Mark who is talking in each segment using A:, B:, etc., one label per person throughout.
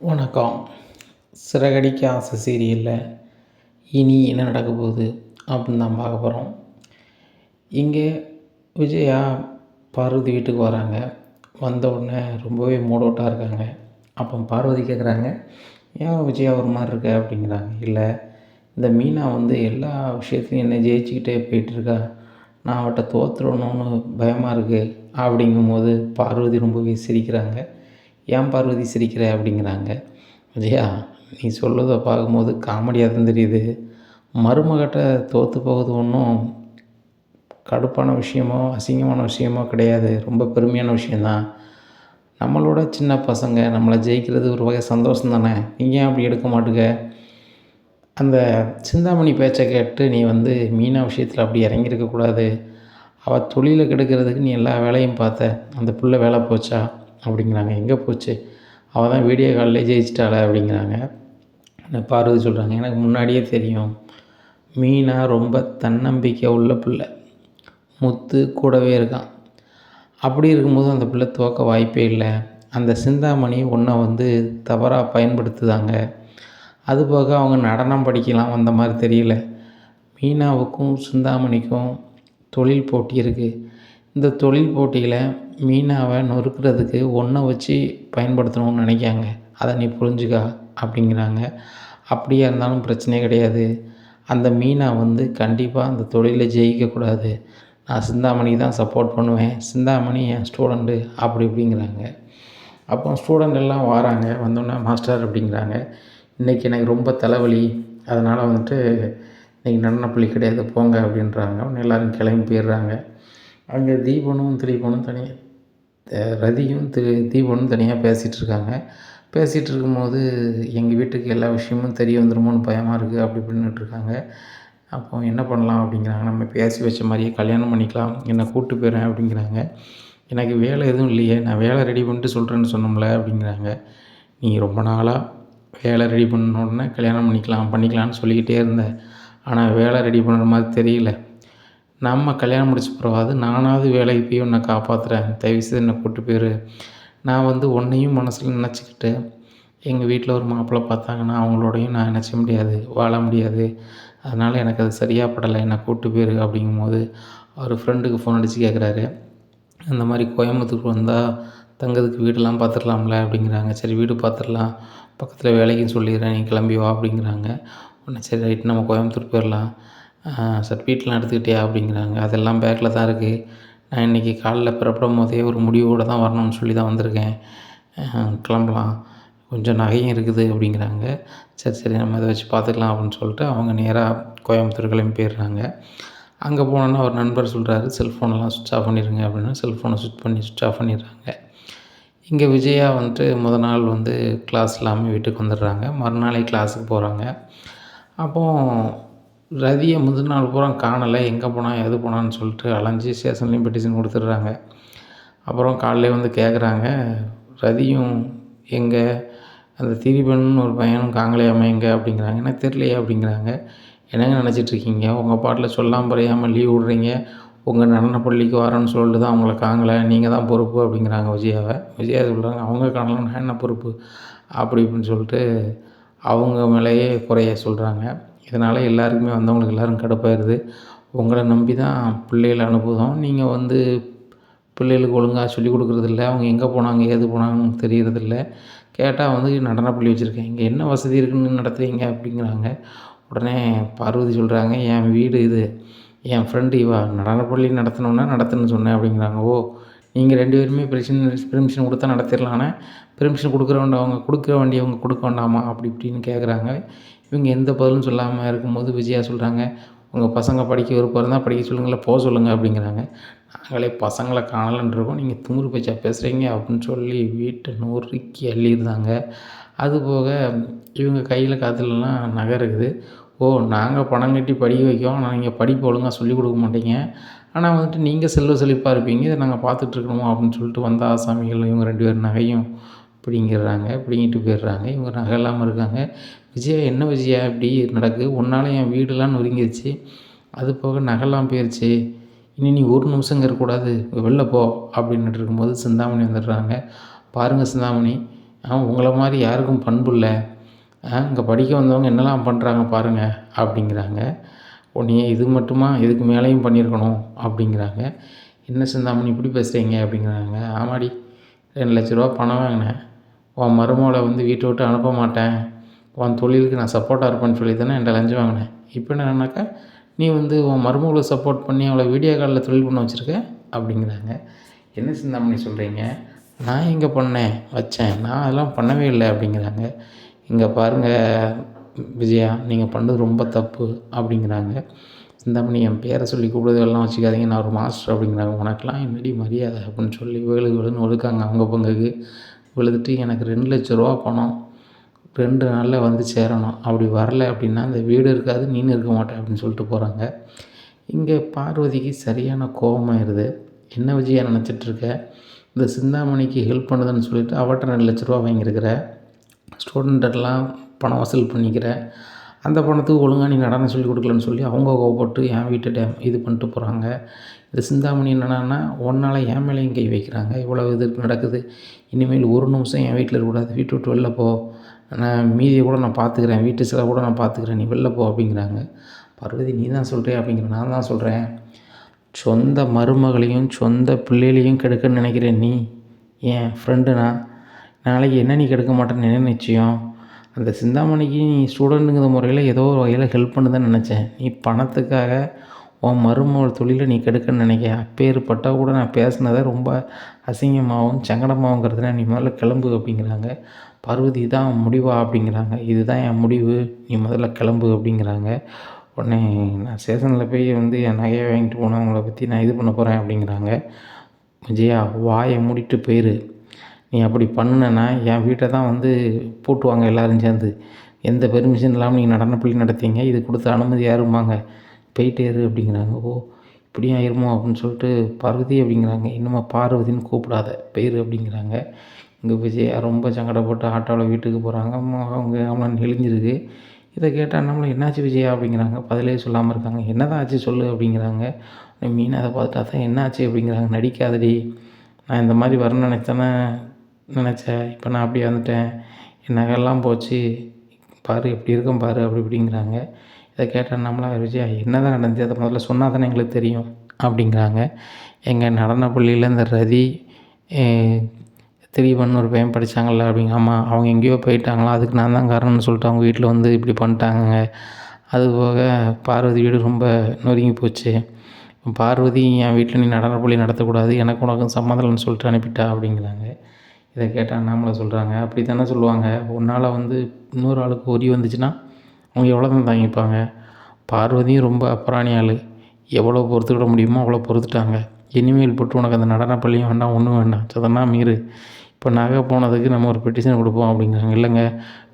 A: வணக்கம். சிறகடிக்க ஆசை சீரியலில் இனி என்ன நடக்க போகுது அப்படின்னு தான் பார்க்க போகிறோம். இங்கே விஜயா பார்வதி வீட்டுக்கு வராங்க. வந்த உடனே ரொம்பவே மூட் அவுட்டாக இருக்காங்க. அப்போ பார்வதி கேட்குறாங்க, ஏன் விஜயா ஒரு மாதிரி இருக்க அப்படிங்கிறாங்க. இல்லை, இந்த மீனா எல்லா விஷயத்துலையும் என்னை ஜெயிச்சுக்கிட்டே போயிட்டுருக்கா, நான் அவட்ட தோற்றுடணும்னு பயமாக இருக்குது அப்படிங்கும்போது பார்வதி ரொம்பவே சிரிக்கிறாங்க. ஏன் பார்வதி சிரிக்கிற அப்படிங்கிறாங்க. விஜயா, நீ சொல்லுறதை பார்க்கும்போது காமெடியாக தான் தெரியுது. மருமகிட்ட தோற்று போகுது ஒன்றும் கடுப்பான விஷயமோ அசிங்கமான விஷயமோ கிடையாது, ரொம்ப பெருமையான விஷயந்தான். நம்மளோட சின்ன பசங்க நம்மளை ஜெயிக்கிறது ஒரு வகை சந்தோஷம் தானே, நீங்கள் ஏன் அப்படி எடுக்க மாட்டுக்க? அந்த சிந்தாமணி பேச்சை கேட்டு நீ மீனா விஷயத்தில் அப்படி இறங்கியிருக்கக்கூடாது. அவள் தொழிலை கெடுக்கிறதுக்கு நீ எல்லா வேலையும் பார்த்த, அந்த புள்ள வேலை போச்சா அப்படிங்கிறாங்க. எங்கே போச்சு, அவள் தான் வீடியோ காலில் ஜெயிச்சிட்டாளே அப்படிங்கிறாங்க. பார்வதி சொல்கிறாங்க, எனக்கு முன்னாடியே தெரியும், மீனா ரொம்ப தன்னம்பிக்கை உள்ள பிள்ளை, முத்து கூடவே இருக்கான். அப்படி இருக்கும்போது அந்த பிள்ளை துவக்க வாய்ப்பே இல்லை. அந்த சிந்தாமணி ஒன்றை தவறாக பயன்படுத்துதாங்க. அதுபோக அவங்க நடனம் படிக்கலாம் வந்த மாதிரி தெரியல. மீனாவுக்கும் சிந்தாமணிக்கும் தொழில் போட்டி இருக்குது. இந்த தொழில் போட்டியில் மீனாவை நொறுக்கிறதுக்கு ஒன்றை வச்சு பயன்படுத்தணும்னு நினைக்காங்க. அதை நீ புரிஞ்சுக்கா அப்படிங்கிறாங்க. அப்படியே இருந்தாலும் பிரச்சனையே கிடையாது. அந்த மீனா கண்டிப்பாக அந்த தொழிலில் ஜெயிக்கக்கூடாது. நான் சிந்தாமணிக்கு தான் சப்போர்ட் பண்ணுவேன். சிந்தாமணி என் ஸ்டூடெண்ட்டு அப்படி இப்படிங்கிறாங்க. அப்போ ஸ்டூடெண்ட் எல்லாம் வராங்க. வந்தோடனே மாஸ்டர் அப்படிங்கிறாங்க, இன்றைக்கி எனக்கு ரொம்ப தலைவலி, அதனால் இன்றைக்கி நடனப்பள்ளி கிடையாது போங்க அப்படின்றாங்க. உடனே எல்லோரும் கிளம்பி போயிடுறாங்க. அங்கே தீபனும் திலீபனும் தனியாக, ரதியும் தீபனும் தனியாக பேசிகிட்டு இருக்காங்க. பேசிகிட்டு இருக்கும்போது எங்கள் வீட்டுக்கு எல்லா விஷயமும் தெரிய வந்துடுமோன்னு பயமாக இருக்குது அப்படி இப்படின்னுட்ருக்காங்க. அப்போ என்ன பண்ணலாம் அப்படிங்கிறாங்க. நம்ம பேசி வச்ச மாதிரியே கல்யாணம் பண்ணிக்கலாம், என்னை கூப்பிட்டு போயிடுறேன் அப்படிங்கிறாங்க. எனக்கு வேலை எதுவும் இல்லையே, நான் வேலை ரெடி பண்ணிட்டு சொல்கிறேன்னு சொன்னோம்ல அப்படிங்கிறாங்க. நீங்கள் ரொம்ப நாளாக வேலை ரெடி பண்ணோடனே கல்யாணம் பண்ணிக்கலாம்னு சொல்லிக்கிட்டே இருந்தேன். ஆனால் வேலை ரெடி பண்ணுற மாதிரி தெரியல. நம்ம கல்யாணம் முடிச்ச பிறவாது நானாவது வேலைக்கு போய் உன்னை காப்பாற்றுறேன், தயவுசெய்து என்னை கூப்பிட்டு போயிரு. நான் உன்னையும் மனசில் நினச்சிக்கிட்டு எங்கள் வீட்டில் ஒரு மாப்பிள்ளை பார்த்தாங்கன்னா அவங்களோடையும் நான் நினச்ச முடியாது, வாழ முடியாது. அதனால் எனக்கு அது சரியாக படலை, என்னை கூப்பிட்டு போயிரு அப்படிங்கும்போது அவர் ஃப்ரெண்டுக்கு ஃபோன் அடித்து கேட்குறாரு, அந்த மாதிரி கோயம்புத்தூருக்கு வந்தால் தங்கிறதுக்கு வீடெல்லாம் பார்த்துடலாம்ல அப்படிங்கிறாங்க. சரி, வீடு பார்த்துடலாம், பக்கத்தில் வேலைக்குன்னு சொல்லிடுறேன், நீ கிளம்பி வா அப்படிங்கிறாங்க. உடனே சரி ரைட், நம்ம கோயம்புத்தூர் போயிடலாம். சர்டிஃபிகேட்லாம் எடுத்துக்கிட்டியா அப்படிங்கிறாங்க. அதெல்லாம் பேக்கில் தான் இருக்குது. நான் இன்றைக்கி காலைல புறப்படும் போதே ஒரு முடிவோடு தான் வரணும்னு சொல்லி தான் வந்திருக்கேன். கிளம்பலாம், கொஞ்சம் நகையும் இருக்குது அப்படிங்கிறாங்க. சரி சரி, நம்ம இதை வச்சு பார்த்துக்கலாம் அப்படின்னு சொல்லிட்டு அவங்க நேராக கோயம்புத்தூர் கிளம்பி போயிடுறாங்க. அங்கே போனோன்னா ஒரு நண்பர் சொல்கிறாரு, செல்ஃபோனெல்லாம் சுவிட்ச் ஆஃப் பண்ணிடுங்க அப்படின்னு. செல்ஃபோனை சுவிட்ச் ஆஃப் பண்ணிடுறாங்க. இங்கே விஜயா முத நாள் கிளாஸ் இல்லாமல் வீட்டுக்கு வந்துடுறாங்க. மறுநாளே கிளாஸுக்கு போகிறாங்க. அப்போது ரதியை முதல் நாள் பூரா காணலை, எங்கே போனால் எது போனான்னு சொல்லிட்டு அலைஞ்சி ஸ்டேஷன்லேயும் பெட்டிஷன் கொடுத்துட்றாங்க. அப்புறம் காலையிலே கேட்குறாங்க, ரதியும் எங்கே, அந்த திரிபன்னு ஒரு பையனும் காங்கலையாமல் எங்கே அப்படிங்கிறாங்க. எனக்கு தெரியலையே அப்படிங்கிறாங்க. என்னங்க நினச்சிட்ருக்கீங்க, உங்கள் பாட்டில் சொல்லாமல் புரியாமல் லீவ் விட்றீங்க, உங்கள் நடனப்பள்ளிக்கு வரேன்னு சொல்லிட்டு தான் அவங்கள காங்கலை, நீங்கள் தான் பொறுப்பு அப்படிங்கிறாங்க விஜயாவை. விஜயா சொல்கிறாங்க, அவங்க காணலாம், நான் என்ன பொறுப்பு அப்படி இப்படின்னு சொல்லிட்டு அவங்க மேலேயே குறைய சொல்கிறாங்க. இதனால் எல்லாருக்குமே வந்தவங்களுக்கு எல்லோரும் கடுப்பாயிருது. உங்களை நம்பி தான் பிள்ளைகளை அனுப்புதோம், நீங்கள் பிள்ளைகளுக்கு ஒழுங்காக சொல்லிக் கொடுக்குறதில்ல, அவங்க எங்கே போனாங்க ஏது போனாங்கன்னு தெரியறதில்ல. கேட்டால் நடனப்பள்ளி வச்சுருக்கேன், இங்கே என்ன வசதி இருக்குதுன்னு நடத்துகிறீங்க அப்படிங்கிறாங்க. உடனே பார்வதி சொல்கிறாங்க, என் வீடு இது, என் ஃப்ரெண்டு இவா, நடனப்பள்ளி நடத்தணுன்னா நடத்துன்னு சொன்னேன் அப்படிங்கிறாங்க. ஓ, நீங்கள் 2 பேருமே பெர்மிஷன் கொடுத்தா நடத்திடலானே, பெர்மிஷன் கொடுக்க வேண்டியவங்க கொடுக்க வேண்டாமா அப்படி இப்படின்னு கேட்குறாங்க. இவங்க எந்த பதிலும் சொல்லாமல் இருக்கும்போது விஜயா சொல்கிறாங்க, உங்கள் பசங்க படிக்க விருப்பம் இருந்தால் படிக்க சொல்லுங்களேன், போக சொல்லுங்கள் அப்படிங்கிறாங்க. நாங்களே பசங்களை காணலன்றிருக்கோம், நீங்கள் திமிரு பேச்சா பேசுகிறீங்க அப்படின்னு சொல்லி வீட்டை நொறுக்கி அள்ளிடுறாங்க. அதுபோக இவங்க கையில் காற்றுலலாம் நகை இருக்குது. ஓ, நாங்கள் பணம் கட்டி படிக்க வைக்கோம், ஆனால் நீங்கள் படிப்பு ஒழுங்காக சொல்லிக் கொடுக்க மாட்டீங்க, ஆனால் நீங்கள் செல்வ செழிப்பாக இருப்பீங்க, இதை நாங்கள் பார்த்துட்ருக்கணுமோ அப்படின்னு சொல்லிட்டு வந்த ஆசாமிகள் இவங்க 2 பேர் நகையும் பிடுங்கிட்டு போயிடுறாங்க. இவங்க நகை இல்லாமல் இருக்காங்க. விஜயா, என்ன விஜயா இப்படி நடக்குது, உன்னால் என் வீடெல்லாம் நொறுங்கிருச்சு, அது போக நகைலாம் போயிடுச்சு, இனி நீ ஒரு நிமிஷம் இங்கே இருக்கக்கூடாது, வெளில போ அப்படின்னுட்டு இருக்கும்போது சிந்தாமணி வந்துடுறாங்க. பாருங்கள் சிந்தாமணி, உங்கள மாதிரி யாருக்கும் பண்பு இல்லை. இங்கே படிக்க வந்தவங்க என்னெல்லாம் பண்ணுறாங்க பாருங்கள் அப்படிங்கிறாங்க. உடனே இது மட்டுமா, இதுக்கு மேலேயும் பண்ணியிருக்கணும் அப்படிங்கிறாங்க. என்ன சிந்தாமணி இப்படி பேசுகிறீங்க அப்படிங்கிறாங்க. ஆமாடி, 2,00,000 பணம் வாங்கினேன். உன் மருமகளை வந்து வீட்டை விட்டு அனுப்ப மாட்டேன், உன் தொழிலுக்கு நான் சப்போர்ட்டாக இருப்பேன்னு சொல்லி தானே என்கிட்ட லஞ்சம் வாங்கினேன். இப்போ என்னன்னாக்கா நீ வந்து உன் மருமகளுக்கு சப்போர்ட் பண்ணி அவளை வீடியோ காலில் தொழில் பண்ண வச்சுருக்க அப்படிங்கிறாங்க. என்ன சிந்தாமணி சொல்கிறீங்க? நான் எங்கே பண்ணேன் வச்சேன், நான் அதெல்லாம் பண்ணவே இல்லை அப்படிங்கிறாங்க. இங்கே பாருங்கள் விஜயா, நீங்கள் பண்ணது ரொம்ப தப்பு அப்படிங்கிறாங்க. சிந்தாமணி என் பேரை சொல்லி கூப்பிடுறதெல்லாம் வச்சுக்காதீங்க, நான் ஒரு மாஸ்டர் அப்படிங்கிறாங்க. உனக்கெல்லாம் என்னடி மரியாதை அப்படின்னு சொல்லி விழுன்னு ஒழுக்காங்க அவங்க பங்குக்கு. விழுதுட்டு எனக்கு 2,00,000 பணம் 2 நாளில் வந்து சேரணும், அப்படி வரலை அப்படின்னா அந்த வீடு இருக்காது, நீனும் இருக்க மாட்டேன் அப்படின்னு சொல்லிட்டு போகிறாங்க. இங்கே பார்வதிக்கு சரியான கோபமாயிருது. என்ன விஜயா நினச்சிட்ருக்க, இந்த சிந்தாமணிக்கு ஹெல்ப் பண்ணுதுன்னு சொல்லிட்டு அவட்ட 2,00,000 வாங்கியிருக்கிற, ஸ்டூடெண்ட்டெல்லாம் பணம் வசூல் பண்ணிக்கிற, அந்த பணத்துக்கு ஒழுங்காக நீ நடனம் சொல்லிக் கொடுக்கலன்னு சொல்லி அவங்க கோவப்பட்டு என் வீட்டை இது பண்ணிட்டு போகிறாங்க. இந்த சிந்தாமணி என்னடான்னா ஒன்றால் என் மேலேயும் கை வைக்கிறாங்க. இவ்வளோ இது நடக்குது, இனிமேல் ஒரு நிமிஷம் என் வீட்டில் இருக்கக்கூடாது, வீட்டை விட்டு வெளில போ, நான் மீதியை கூட நான் பார்த்துக்கிறேன், வீட்டு செலவு கூட நான் பார்த்துக்கிறேன், நீ வெளில போ அப்படிங்கிறாங்க. பார்வதி நீ தான் சொல்கிறேன் அப்படிங்கிற. நான் தான் சொல்கிறேன், சொந்த மருமகளையும் சொந்த பிள்ளைகளையும் கெடுக்கன்னு நினைக்கிறேன் நீ. என் ஃப்ரெண்டுனா நாளைக்கு என்ன நீ கெடுக்க மாட்டேன்னு என்ன நிச்சயம்? அந்த சிந்தாமணிக்கு நீ ஸ்டூடெண்ட்டுங்கிற முறையில் ஏதோ ஒரு வகையில் ஹெல்ப் பண்ணுதுன்னு நினச்சேன். நீ பணத்துக்காக உன் மருமகள் தொழிலை நீ கெடுக்கன்னு நினைக்க. அப்பேற்பட்டால் கூட நான் பேசினதை ரொம்ப அசிங்கமாகவும் சங்கடமாகவுங்கிறதுனா நீ முதல்ல கிளம்பு அப்படிங்கிறாங்க. பார்வதி தான் முடிவா அப்படிங்கிறாங்க. இதுதான் என் முடிவு, நீ முதல்ல கிளம்பு அப்படிங்கிறாங்க. உடனே நான் ஸ்டேஷனில் போய் வந்து என் நகையை வாங்கிட்டு போனவங்கள பற்றி நான் இது பண்ண போகிறேன் அப்படிங்கிறாங்க. விஜயா வாயை மூடிட்டு போயிரு, நீ அப்படி பண்ணுனேன்னா என் வீட்டை தான் வந்து பூட்டுவாங்க எல்லோரும் சேர்ந்து. எந்த பெர்மிஷன் இல்லாமல் நீங்கள் நடனப்பள்ளி நடத்தீங்க, இது கொடுத்த அனுமதி யாரும்பாங்க, போயிட்டே இரு அப்படிங்கிறாங்க. ஓ இப்படியும் ஆயிருமோ அப்படின்னு சொல்லிட்டு பார்வதி அப்படிங்கிறாங்க. இன்னுமா பார்வதின்னு கூப்பிடாத, போயிரு அப்படிங்கிறாங்க. இங்கே விஜயா ரொம்ப சங்கடப்பட்டு ஆட்டோவில் வீட்டுக்கு போகிறாங்க. அவங்க அவங்கள நெளிஞ்சிருக்கு. இதை கேட்டால் நம்மளை என்னாச்சு விஜயா அப்படிங்கிறாங்க. பதிலே சொல்லாமல் இருக்காங்க. என்ன தான் ஆச்சு சொல்லு அப்படிங்கிறாங்க. மீன் அதை பார்த்துட்டு அதான் என்னாச்சு அப்படிங்கிறாங்க. நடிக்காதடி, நான் இந்த மாதிரி வரணும்னு நினச்சேன், இப்போ நான் அப்படி வந்துட்டேன், என் நகையெல்லாம் போச்சு, பாரு எப்படி இருக்கும் பாரு அப்படி இப்படிங்கிறாங்க. இதை கேட்டால் நம்மளா விஜயா என்ன தான் நடந்துச்சு, அதை முதல்ல சொன்னால் தானே எங்களுக்கு தெரியும் அப்படிங்கிறாங்க. எங்கள் நடன பள்ளியில் இந்த ரதி திலீபன் ஒரு பையன் படித்தாங்கள்ல அப்படிங்க. ஆமாம், அவங்க எங்கேயோ போயிட்டாங்களா, அதுக்கு நான் தான் காரணம்னு சொல்லிட்டு அவங்க வீட்டில் வந்து இப்படி பண்ணிட்டாங்க. அதுபோக பார்வதி வீடு ரொம்ப நொறுங்கி போச்சு. பார்வதி என் வீட்டில் நீ நடனப்பள்ளி நடத்தக்கூடாது, எனக்கு உனக்கும் சம்மந்தம்னு சொல்லிட்டு அனுப்பிட்டா அப்படிங்கிறாங்க. இதை கேட்டால் அண்ணாமலை சொல்கிறாங்க, அப்படி தானே சொல்லுவாங்க, உன்னால் வந்து இன்னொரு ஆளுக்கு ஒரி வந்துச்சுன்னா அவங்க எவ்வளோ தான் தாங்கிப்பாங்க. பார்வதியும் ரொம்ப அப்புறாணி ஆள், எவ்வளோ பொறுத்துக்கிட முடியுமோ அவ்வளோ பொறுத்துட்டாங்க. இனிமேல் போட்டு உனக்கு அந்த நடனப்பள்ளியும் வேண்டாம், ஒன்றும் வேண்டாம், சதனா மீறு. இப்போ நகை போனதுக்கு நம்ம ஒரு பெட்டிஷன் கொடுப்போம் அப்படிங்கிறாங்க. இல்லைங்க,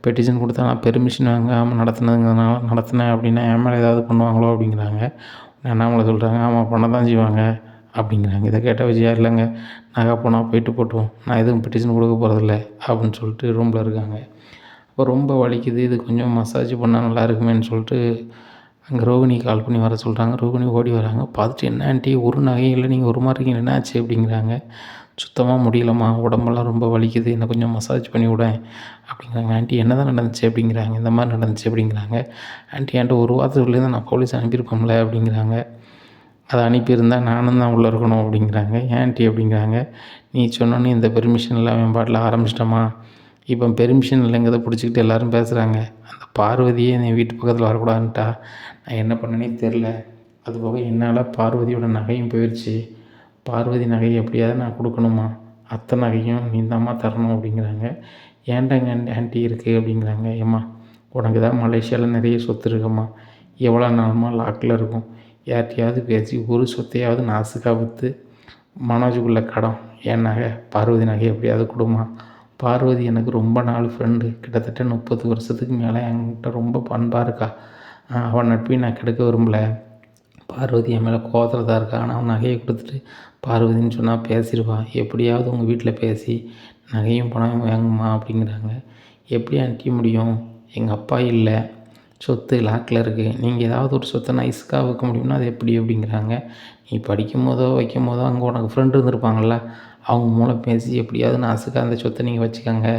A: பெட்டிஷன் கொடுத்தா நான் பெர்மிஷன் வாங்காமல் நடத்தினதுங்கிறதுனால நடத்தினேன் அப்படின்னா என் மேலே ஏதாவது பண்ணுவாங்களோ அப்படிங்கிறாங்க. அண்ணாமலை சொல்கிறாங்க, ஆமாம் பண்ண தான் செய்வாங்க அப்படிங்கிறாங்க. இதை கேட்ட விஜயா இல்லைங்க, நகை போனால் போயிட்டு போட்டோம், நான் எதுவும் பெட்டிஷன் கொடுக்க போகிறதில்ல அப்படின்னு சொல்லிட்டு ரூமில் இருக்காங்க. அப்போ ரொம்ப வலிக்குது, இது கொஞ்சம் மசாஜ் பண்ணால் நல்லா இருக்குமேன்னு சொல்லிட்டு அங்கே ரோகிணி கால் பண்ணி வர சொல்கிறாங்க. ரோகிணி ஓடி வராங்க. பார்த்துட்டு என்ன ஆண்டி ஒரு நகையும் இல்லை, நீங்கள் ஒரு மாதிரி இருக்கீங்க, என்ன ஆச்சு அப்படிங்கிறாங்க. சுத்தமாக முடியலம்மா, உடம்பெல்லாம் ரொம்ப வலிக்குது, என்னை கொஞ்சம் மசாஜ் பண்ணி விடேன் அப்படிங்கிறாங்க. ஆண்டி என்ன தான் நடந்துச்சு அப்படிங்கிறாங்க. இந்த மாதிரி நடந்துச்சு அப்படிங்கிறாங்க. ஆண்டி என்கிட்ட ஒரு வாரத்துக்குள்ளேருந்து நான் போலீஸ் அனுப்பியிருப்போம்ல அப்படிங்கிறாங்க. அதை அனுப்பியிருந்தால் நானும் தான் உள்ளே இருக்கணும் அப்படிங்கிறாங்க. ஏன் ஆண்டி அப்படிங்கிறாங்க. நீ சொன்னோன்னே இந்த பெர்மிஷன் இல்லாமல் பாட்டில் ஆரம்பிச்சிட்டோமா, இப்போ பெர்மிஷன் இல்லைங்கிறத பிடிச்சிக்கிட்டு எல்லோரும் பேசுகிறாங்க. அந்த பார்வதியே என் வீட்டு பக்கத்தில் வரக்கூடாதுன்ட்டா, நான் என்ன பண்ணனே தெரில. அதுபோக என்னால் பார்வதியோட நகையும் போயிடுச்சு, பார்வதி நகையை எப்படியாவது நான் கொடுக்கணுமா, அத்தை நகையும் நீ தாம்மா தரணும் அப்படிங்கிறாங்க. ஏன்டாங்க ஆண்டி இருக்குது அப்படிங்கிறாங்க. ஏம்மா உனக்கு தான் மலேசியாவில் நிறைய சொத்து இருக்கும்மா, எவ்வளோ நாளுமா லாக்கில் இருக்கும், யார்கிட்டையாவது பேசி ஒரு சொத்தையாவது நாசுக்காக விற்று மனோஜுக்குள்ள கடன் என் நகை பார்வதி நகை எப்படியாவது கொடுமா. பார்வதி எனக்கு ரொம்ப நாள் ஃப்ரெண்டு, கிட்டத்தட்ட 30 வருஷத்துக்கு மேலே என்கிட்ட ரொம்ப பண்பாக இருக்கா. அவன் நட்பையும் நான் கெடுக்க விரும்பலை. பார்வதி என் மேலே கோவத்தில் தான் இருக்கா. ஆனால் அவன் நகையை கொடுத்துட்டு பார்வதின்னு சொன்னால் பேசிடுவான். எப்படியாவது உங்கள் வீட்டில் பேசி நகையும் பணம் வாங்குமா அப்படிங்கிறாங்க. எப்படி ஆண்டி முடியும், எங்கள் அப்பா இல்லை, சொத்து லாக்கில் இருக்குது, நீங்கள் ஏதாவது ஒரு சொத்தை நைஸுக்காக வைக்க முடியும்னா அது எப்படி அப்படிங்கிறாங்க. நீ படிக்கும் போதோ வைக்கும் போதோ அங்கே உனக்கு ஃப்ரெண்டு இருந்திருப்பாங்கள்ல, அவங்க மூலம் பேசி எப்படியாவது நாசுக்காக அந்த சொத்தை நீங்கள் வச்சுக்கோங்க,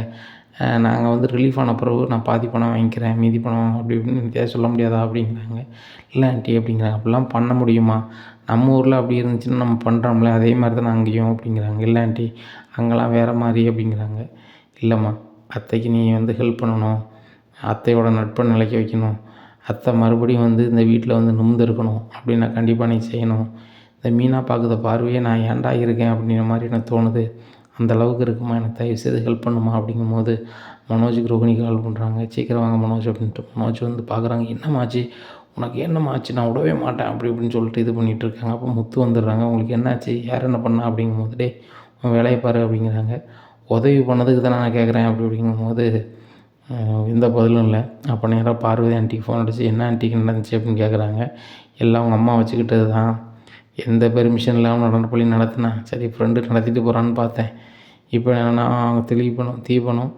A: நாங்கள் வந்து ரிலீஃப் ஆன பிறகு நான் பாதி பணம் வாங்கிக்கிறேன், மீதி பணம் அப்படி இப்படின்னு வித்தியாசம் சொல்ல முடியாதா அப்படிங்கிறாங்க. இல்லை ஆண்ட்டி அப்படிங்கிறாங்க. அப்படிலாம் பண்ண முடியுமா? நம்ம ஊரில் அப்படி இருந்துச்சுன்னா நம்ம பண்ணுறோம்ல அதே மாதிரி தானே அங்கேயும் அப்படிங்கிறாங்க. இல்லை ஆண்ட்டி அங்கெல்லாம் வேறு மாதிரி அப்படிங்கிறாங்க. இல்லைம்மா, அத்தைக்கு நீ வந்து ஹெல்ப் பண்ணணும், அத்தையோட நட்பை நிலைக்க வைக்கணும், அத்தை மறுபடியும் வந்து இந்த வீட்டில் வந்து நிமிர்ந்து இருக்கணும் அப்படின்னா கண்டிப்பாக நீ செய்யணும். இந்த மீனா பார்க்குற பார்வையே நான் ஏன்டா இருக்கேன் அப்படிங்கிற மாதிரி எனக்கு தோணுது. அந்த அளவுக்கு இருக்குமா, எனக்கு தயவுசெய்து ஹெல்ப் பண்ணுமா அப்படிங்கும்போது மனோஜுக்கு ரோகிணி கால் பண்ணுறாங்க. சீக்கிரம் வாங்க மனோஜ் அப்படின்ட்டு. மனோஜ் வந்து பார்க்குறாங்க. என்னம்மாச்சு, உனக்கு என்னம்மாச்சு, நான் விடவே மாட்டேன் அப்படி இப்படின்னு சொல்லிட்டு இது பண்ணிகிட்டு இருக்காங்க. அப்போ முத்து வந்துடுறாங்க. உங்களுக்கு என்னாச்சு, யார் என்ன பண்ணா அப்படிங்கும்போது, டே உன் வேலையை பாரு அப்படிங்கிறாங்க. உதவி பண்ணதுக்கு தானே நான் கேட்குறேன் அப்படி அப்படிங்கும்போது எந்த பதிலும் இல்லை. அப்போ நேராக பார்வதி ஆண்டிக்கு ஃபோன் அடிச்சு, என்ன ஆண்டிக்கு நடந்துச்சு அப்படின்னு கேட்குறாங்க. எல்லாம் அவங்க அம்மா வச்சுக்கிட்டது தான், எந்த பெர்மிஷன் இல்லாமல் நடனப்பள்ளி நடத்தினேன். சரி ஃப்ரெண்டு நடத்திட்டு போகிறான்னு பார்த்தேன். இப்போ என்னென்னா அவங்க தீபனும்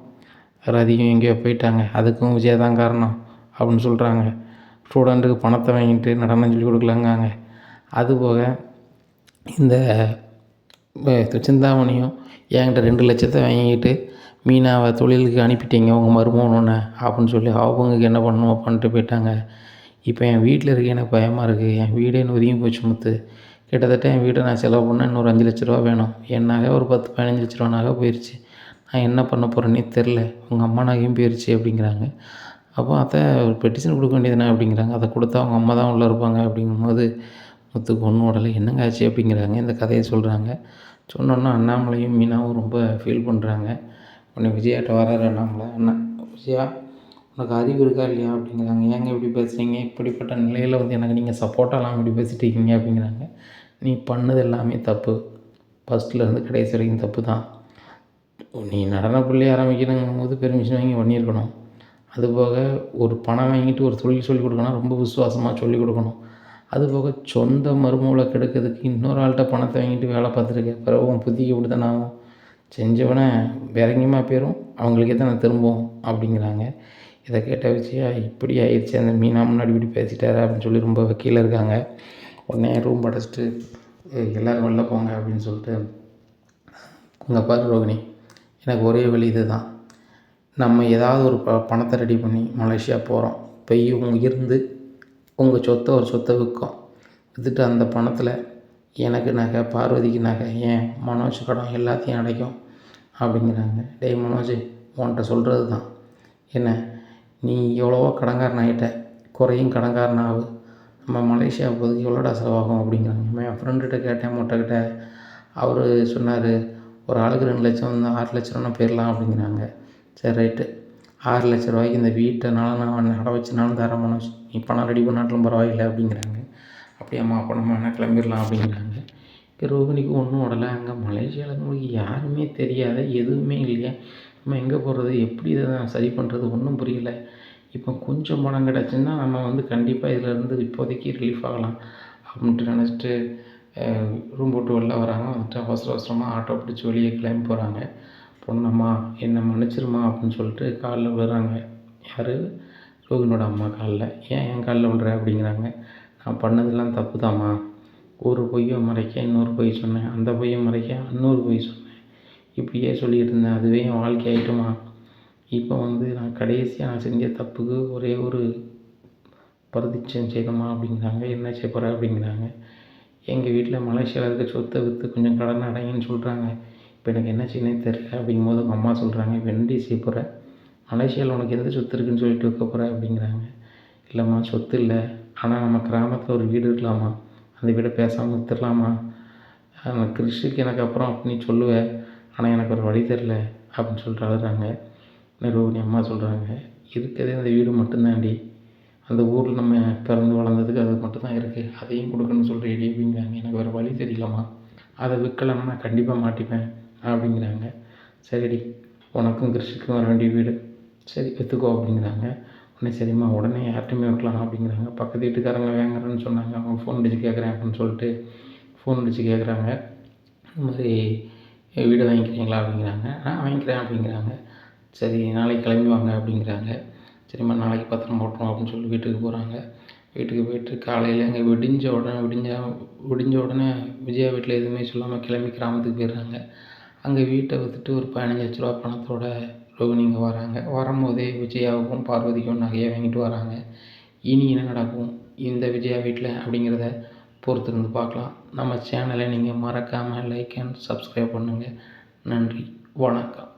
A: ரதியும் எங்கேயோ போயிட்டாங்க, அதுக்கும் விஜயா தான் காரணம் அப்படின்னு சொல்கிறாங்க. ஸ்டூடெண்ட்டுக்கு பணத்தை வாங்கிட்டு நடனம் சொல்லி கொடுக்கலங்காங்க. அதுபோக இந்த சிந்தாமணியும் என்கிட்ட 2 லட்சத்தை வாங்கிட்டு மீனாவை தொழிலுக்கு அனுப்பிட்டீங்க உங்கள் மருமகனோன்னு அப்படின்னு சொல்லி அவங்களுக்கு என்ன பண்ணணுமோ பண்ணிட்டு போயிட்டாங்க. இப்போ என் வீட்டில் இருக்க எனக்கு பயமாக இருக்குது. என் வீடே நொறுங்கி போச்சு முத்து. கிட்டத்தட்ட என் வீட்டை நான் செலவு பண்ணால் இன்னொரு 5 லட்ச ரூபா வேணும். என் நகை ஒரு 10-15 லட்ச ரூபா நகை போயிடுச்சு. நான் என்ன பண்ண போகிறேன்னே தெரில. உங்கள் அம்மா நகையும் போயிடுச்சு அப்படிங்கிறாங்க. அப்போ அத்தை ஒரு பெட்டிஷன் கொடுக்க வேண்டியதுனே அப்படிங்கிறாங்க. அதை கொடுத்தா அவங்க அம்மா தான் உள்ளே இருப்பாங்க அப்படிங்கும்போது முத்துக்கு ஒன்றும் உடலை. என்னங்க ஆச்சு அப்படிங்கிறாங்க. இந்த கதையை சொல்கிறாங்க. சொன்னோன்னா அண்ணாமலையும் மீனாவும் ரொம்ப ஃபீல் பண்ணுறாங்க. உடனே விஜயாட்ட வராரு அண்ணாமலை. அண்ணா விஜயா, உனக்கு அறிவு இருக்கா இல்லையா அப்படிங்கிறாங்க. ஏங்க இப்படி பேசுகிறீங்க, இப்படிப்பட்ட நிலையில் வந்து எனக்கு நீங்கள் சப்போர்ட்டாலாம் இப்படி பேசிகிட்டு இருக்கீங்க அப்படிங்கிறாங்க. நீ பண்ணது எல்லாமே தப்பு, ஃபஸ்ட்லேருந்து கடைசி வரைக்கும் தப்பு தான். நீ நடனப்பள்ளி ஆரம்பிக்கணுங்கும் போது பெர்மிஷன் வாங்கி பண்ணியிருக்கணும். அதுபோக ஒரு பணம் வாங்கிட்டு ஒரு தொழில் சொல்லிக் கொடுக்கணும், ரொம்ப விசுவாசமாக சொல்லிக் கொடுக்கணும். அதுபோக சொந்த மருமகளை கெடுக்கிறதுக்கு இன்னொரு ஆள்கிட்ட பணத்தை வாங்கிட்டு வேலை பார்த்துருக்கேன். பிறகு உன் புத்திக்கு இப்படி தானே ஆகும். செஞ்சவனை வேற எங்கேயுமா போயிடும், அவங்களுக்கே தானே திரும்பும் அப்படிங்கிறாங்க. இதை கேட்ட விஜயா, இப்படி ஆயிடுச்சு, அந்த மீனா முன்னாடி இப்படி பேசிட்டாரு அப்படின்னு சொல்லி ரொம்ப கீழே இருக்காங்க. உடனே ரூம் அடைச்சிட்டு எல்லோரும் வெளில போங்க அப்படின்னு சொல்லிட்டு, உங்க பாரு ரோகிணி, எனக்கு ஒரே வழி இது தான். நம்ம ஏதாவது ஒரு பணத்தை ரெடி பண்ணி மலேசியா போகிறோம், போய் இருந்து உங்கள் சொத்தை ஒரு சொத்தை விற்கும், விற்றுட்டு அந்த பணத்தில் எனக்கு நகை, பார்வதிக்கு நகை, ஏன் மனோஜ் கடன் எல்லாத்தையும் அடைக்கும் அப்படிங்கிறாங்க. டேய் மனோஜ், உன்கிட்ட சொல்கிறது தான் என்ன, நீ எவ்வளவோ கடன்காரன் ஆகிட்ட, குறையும் கடன்காரன் ஆகு. நம்ம மலேசியா போகிறதுக்கு எவ்வளோடா செலவாகும் அப்படிங்கிறாங்க. என் ஃப்ரெண்டுகிட்ட கேட்டேன், மொட்டைக்கிட்ட. அவர் சொன்னார், ஒரு ஆளுக்கு 2 லட்சம், 6 லட்ச ரூபா போயிடலாம் அப்படிங்கிறாங்க. சரி ரைட்டு, 6 லட்ச ரூபாய்க்கு இந்த வீட்டைனாலும் நான் அடை வச்சுனாலும் தரேன் மனோஜ், நீ பணம் ரெடி பண்ணாட்டிலும் பரவாயில்லை அப்படிங்கிறாங்க. அப்படியாம்மா, அப்போ நம்ம என்ன கிளம்பிடலாம் அப்படிங்கிறாங்க. ரோகிணிக்கு ஒன்றும் உடலை. அங்கே மலேசியாவில் நம்மளுக்கு யாருமே தெரியாத, எதுவுமே இல்லையா, நம்ம எங்கே போகிறது, எப்படி இதை நான் சரி பண்ணுறது, ஒன்றும் புரியல. இப்போ கொஞ்சம் பணம் கிடச்சுன்னா நம்ம வந்து கண்டிப்பாக இதிலேருந்து இப்போதைக்கு ரிலீஃப் ஆகலாம் அப்படின்ட்டு நினச்சிட்டு ரூம் போட்டு வெளில வராங்க. வந்துட்டு அவசர அவசரமாக ஆட்டோ பிடிச்சி வெளியே கிளம்பி போகிறாங்க. பொண்ணம்மா என்னை மன்னிச்சிருமா அப்படின்னு சொல்லிட்டு காலில் விழுறாங்க. யார், ரோகிணியோட அம்மா காலில். ஏன் என் காலில் விழுற அப்படிங்கிறாங்க. நான் பண்ணதெல்லாம் தப்பு தாம்மா, ஒரு பொய்யை மறைக்க இன்னொரு பொய் சொன்னேன், அந்த பொய்யை மறைக்க இன்னொரு பொய் சொன்னேன், இப்படியே சொல்லிகிட்டு இருந்தேன், அதுவே என் வாழ்க்கை ஆகிட்டுமா. இப்போ வந்து நான் கடைசியாக நான் செஞ்ச தப்புக்கு ஒரே ஒரு பிரதிட்சம் செய்யணுமா அப்படிங்கிறாங்க. என்ன செய்ய போகிற அப்படிங்கிறாங்க. எங்கள் வீட்டில் மலேசியாவில் இருக்க சொத்தை விற்று கொஞ்சம் கடன் அடைங்கன்னு சொல்கிறாங்க. இப்போ எனக்கு என்ன செய்யணும்னு தெரில அப்படிங்கும்போது அவங்க அம்மா சொல்கிறாங்க, இப்போ என்னடி செய்ய போகிற, மலேசியாவில் உனக்கு எந்த சொத்து இருக்குதுன்னு சொல்லிட்டு வைக்க போகிற அப்படிங்கிறாங்க. இல்லைம்மா, சொத்து இல்லை, ஆனால் நம்ம கிராமத்தில் ஒரு வீடு இருக்கலாமா, அந்த வீடை பேசாமல் விற்றுடலாமா, கிறிஷுக்கு எனக்கு அப்புறம் அப்படின்னு சொல்லுவேன், ஆனால் எனக்கு ஒரு வழி தெரில அப்படின்னு சொல்லிட்டு அழுறாங்க. ரோகிணி அம்மா சொல்கிறாங்க, இருக்கிறதே அந்த வீடு மட்டும்தான்டி, அந்த ஊரில் நம்ம பிறந்து வளர்ந்ததுக்கு அது மட்டும்தான் இருக்குது, அதையும் கொடுக்கணும்னு சொல்கிறேடி அப்படிங்கிறாங்க. எனக்கு வேறு வழி தெரியலம்மா, அதை விற்கலாம்னா நான் கண்டிப்பாக மாட்டிப்பேன் அப்படிங்கிறாங்க. சரிடி, உனக்கும் கிறிஷுக்கும் வர வேண்டிய வீடு, சரி விற்றுக்கோ அப்படிங்கிறாங்க. உடனே சரிம்மா, உடனே யார்கிட்டையுமே வைக்கலாம் அப்படிங்கிறாங்க. பக்கத்து வீட்டுக்காரங்க வாங்குறேன்னு சொன்னாங்க, அவங்க ஃபோன் அடித்து கேட்குறேன் அப்படின்னு சொல்லிட்டு ஃபோன் அடித்து கேட்குறாங்க. இந்த மாதிரி வீடு வாங்கிக்கிறீங்களா அப்படிங்கிறாங்க. வாங்கிக்கிறேன் அப்படிங்கிறாங்க. சரி நாளைக்கு கிளம்பி வாங்க அப்படிங்கிறாங்க. சரிம்மா, நாளைக்கு பத்திரம் போட்டுரும் அப்படின்னு சொல்லி வீட்டுக்கு போகிறாங்க. வீட்டுக்கு போய்ட்டு காலையில் அங்கே விடிஞ்ச உடனே விஜயா வீட்டில் எதுவுமே சொல்லாமல் கிளம்பி கிராமத்துக்கு போயிடுறாங்க. அங்கே வீட்டை விற்றுட்டு ஒரு 15 லட்ச ரூபா பணத்தோட ரோகிணிங்க வராங்க. வரும்போதே விஜயாவுக்கும் பார்வதிக்கும் நகையை வாங்கிட்டு வராங்க. இனி என்ன நடக்கும் இந்த விஜயா வீட்டில் அப்படிங்கிறத பொறுத்திருந்து பார்க்கலாம். நம்ம சேனலை நீங்கள் மறக்காமல் லைக் அண்ட் சப்ஸ்கிரைப் பண்ணுங்கள். நன்றி, வணக்கம்.